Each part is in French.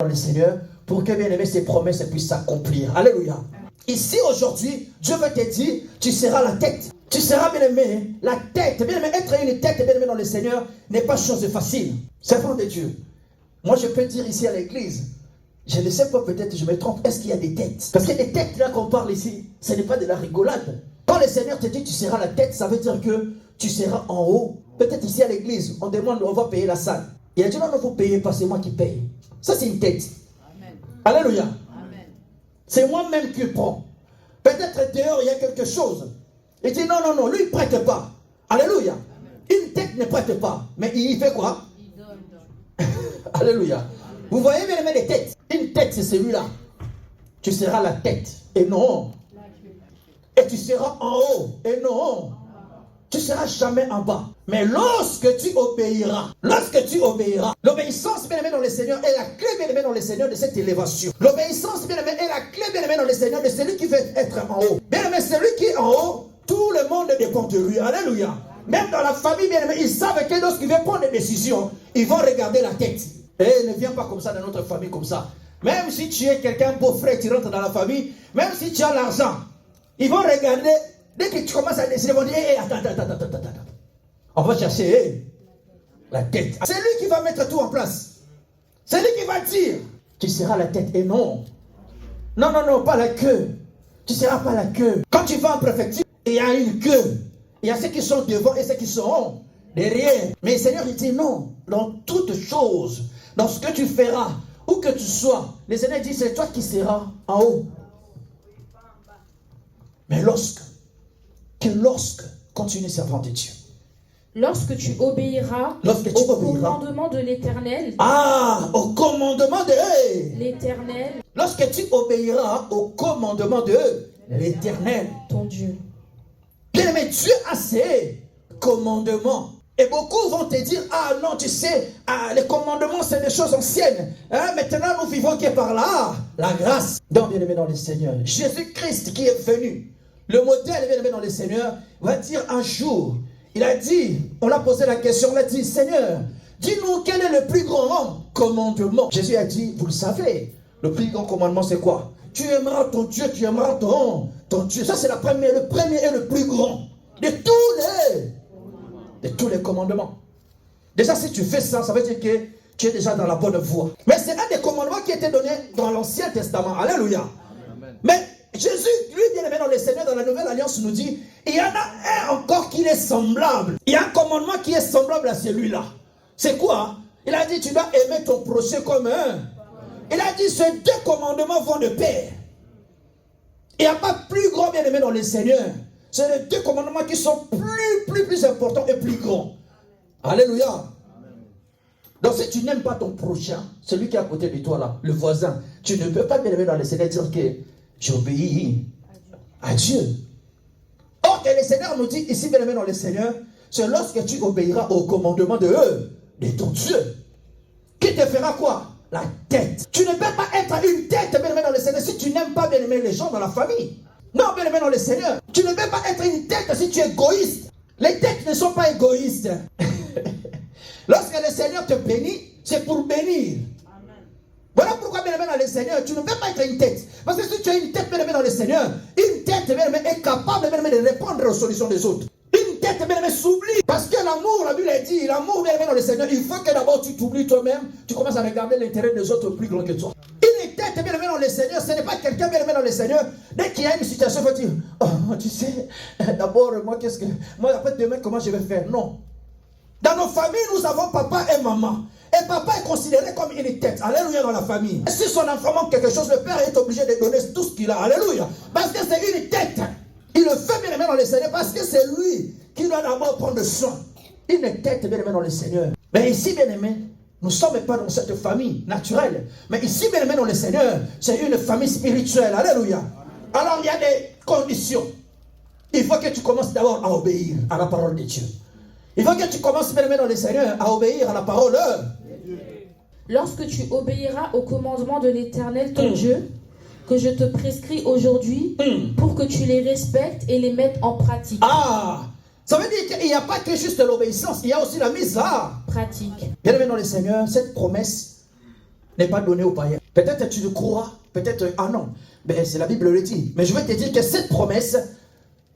dans le Seigneur pour que, bien aimé, ses promesses puissent s'accomplir. Alléluia. Ici, aujourd'hui, Dieu veut te dire, tu seras la tête. Tu seras, bien aimé, la tête. Bien aimé, être une tête, bien aimé, dans le Seigneur n'est pas chose facile. C'est pour de Dieu. Moi, je peux dire ici à l'église, je ne sais pas, peut-être je me trompe, est-ce qu'il y a des têtes? Parce que les têtes là qu'on parle ici, ce n'est pas de la rigolade. Quand le Seigneur te dit tu seras la tête, ça veut dire que tu seras en haut. Peut-être ici à l'église, on demande, on va payer la salle. Il a dit non, non, vous payez pas, c'est moi qui paye. Ça, c'est une tête. Amen. Alléluia. Amen. C'est moi-même qui prends. Peut-être dehors, il y a quelque chose. Il dit non, non, non, lui, il ne prête pas. Alléluia. Amen. Une tête ne prête pas. Mais il fait quoi? Il donne. Alléluia. Vous voyez bien les têtes. Une tête, c'est celui-là. Tu seras la tête et non. Et tu seras en haut et non. Tu ne seras jamais en bas. Mais lorsque tu obéiras, l'obéissance, bien aimé dans le Seigneur, est la clé, bien aimé dans le Seigneur, de cette élévation. L'obéissance, bien aimé, est la clé, bien aimé dans le Seigneur, de celui qui veut être en haut. Bien aimé, celui qui est en haut, tout le monde dépend de lui. Alléluia. Même dans la famille, bien aimé, ils savent que lorsqu'ils veulent prendre des décisions, ils vont regarder la tête. Et ne viens pas comme ça dans notre famille, comme ça. Même si tu es quelqu'un, beau-frère, tu rentres dans la famille, même si tu as l'argent, ils vont regarder. Dès que tu commences à décider, ils vont dire, attends. On va chercher la tête. C'est lui qui va mettre tout en place. C'est lui qui va dire, tu seras la tête et non. Non, non, non, pas la queue. Tu ne seras pas la queue. Quand tu vas en préfecture, il y a une queue. Il y a ceux qui sont devant et ceux qui sont derrière. Mais le Seigneur, il dit non. Dans toutes choses, dans ce que tu feras, où que tu sois, le Seigneur dit, c'est toi qui seras en haut. Mais lorsque, continue servant de Dieu. Lorsque tu obéiras au commandement de l'Éternel. Ah, au commandement de l'Éternel. Lorsque tu obéiras au commandement de l'Éternel, ton Dieu. Bien aimé, Dieu a ses commandements. Et beaucoup vont te dire, ah non, tu sais, les commandements, c'est des choses anciennes. Maintenant, nous vivons que par là, la grâce. Donc, bien aimé dans le Seigneur, Jésus-Christ qui est venu, le modèle, bien aimé dans le Seigneur, va dire un jour, il a dit, on l'a posé la question, on a dit, Seigneur, dis-nous quel est le plus grand commandement. Jésus a dit, vous le savez, le plus grand commandement c'est quoi? Tu aimeras ton Dieu, tu aimeras ton Dieu. Ça c'est le premier et le plus grand de tous les commandements. Déjà si tu fais ça, ça veut dire que tu es déjà dans la bonne voie. Mais c'est un des commandements qui était donné dans l'Ancien Testament. Alléluia. Amen. Mais Jésus, lui, bien aimé dans le Seigneur, dans la Nouvelle Alliance, nous dit, il y en a un encore qui est semblable. Il y a un commandement qui est semblable à celui-là. C'est quoi? Il a dit, tu dois aimer ton prochain comme un. Il a dit, ces deux commandements vont de pair. Il n'y a pas plus grand, bien aimé dans le Seigneur. C'est les deux commandements qui sont plus importants et plus grands. Alléluia. Amen. Donc si tu n'aimes pas ton prochain, celui qui est à côté de toi là, le voisin, tu ne peux pas, bien aimé dans le Seigneur, dire que j'obéis à Dieu. Or que le Seigneur nous dit ici, bien aimé dans le Seigneur, c'est lorsque tu obéiras au commandement de ton Dieu, qui te fera quoi? La tête. Tu ne peux pas être une tête, bien aimé dans le Seigneur, si tu n'aimes pas, bien aimé, les gens dans la famille. Non, bien aimé dans le Seigneur, tu ne peux pas être une tête si tu es égoïste. Les têtes ne sont pas égoïstes. Lorsque le Seigneur te bénit, c'est pour bénir. Voilà pourquoi, bien aimé dans le Seigneur, tu ne peux pas être une tête. Parce que si tu as une tête, bien aimé dans le Seigneur, une tête, bien aimé, est capable, bien aimé, de répondre aux solutions des autres. Une tête, bien aimé, s'oublie. Parce que l'amour, la Bible a dit, l'amour, bien aimé dans le Seigneur, il faut que d'abord tu t'oublies toi-même, tu commences à regarder l'intérêt des autres plus grand que toi. Une tête, bien aimé dans le Seigneur, ce n'est pas quelqu'un, bien aimé dans le Seigneur, dès qu'il y a une situation, il faut dire, oh, tu sais, d'abord, moi, après demain, comment je vais faire? Non. Dans nos familles, nous avons papa et maman. Et papa est considéré comme une tête. Alléluia dans la famille. Et si son enfant manque quelque chose, le père est obligé de donner tout ce qu'il a. Alléluia. Parce que c'est une tête. Il le fait bien aimé dans le Seigneur parce que c'est lui qui doit d'abord prendre soin. Une tête bien aimé dans le Seigneur. Mais ici, bien aimé, nous ne sommes pas dans cette famille naturelle. Mais ici, bien aimé dans le Seigneur, c'est une famille spirituelle. Alléluia. Alors il y a des conditions. Il faut que tu commences d'abord à obéir à la parole de Dieu. Il faut que tu commences, bien aimé dans le Seigneur, à obéir à la parole. Lorsque tu obéiras au commandement de l'Éternel, ton Dieu, que je te prescris aujourd'hui, pour que tu les respectes et les mettes en pratique. Ah, ça veut dire qu'il n'y a pas que juste l'obéissance, il y a aussi la mise à pratique. Bien aimé dans le Seigneur, cette promesse n'est pas donné aux païens. Peut-être tu le crois, peut-être, ah non, mais c'est la Bible le dit. Mais je vais te dire que cette promesse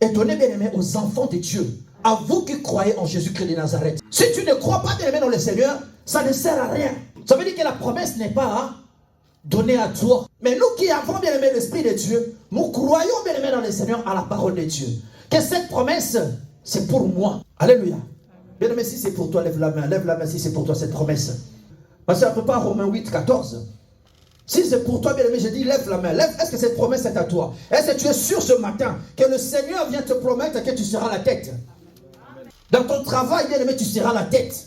est donnée, bien aimé, aux enfants de Dieu. À vous qui croyez en Jésus-Christ de Nazareth. Si tu ne crois pas, bien aimé, dans le Seigneur, ça ne sert à rien. Ça veut dire que la promesse n'est pas donnée à toi. Mais nous qui avons, bien aimé, l'Esprit de Dieu, nous croyons, bien aimé, dans le Seigneur, à la parole de Dieu. Que cette promesse, c'est pour moi. Alléluia. Bien aimé, si c'est pour toi, lève la main. Lève la main si c'est pour toi cette promesse. Parce que ça ne peut pas Romains 8, 14. Si c'est pour toi, bien aimé, je dis lève la main. Lève. Est-ce que cette promesse est à toi? Est-ce que tu es sûr ce matin que le Seigneur vient te promettre que tu seras la tête? Dans ton travail, bien aimé, tu seras la tête.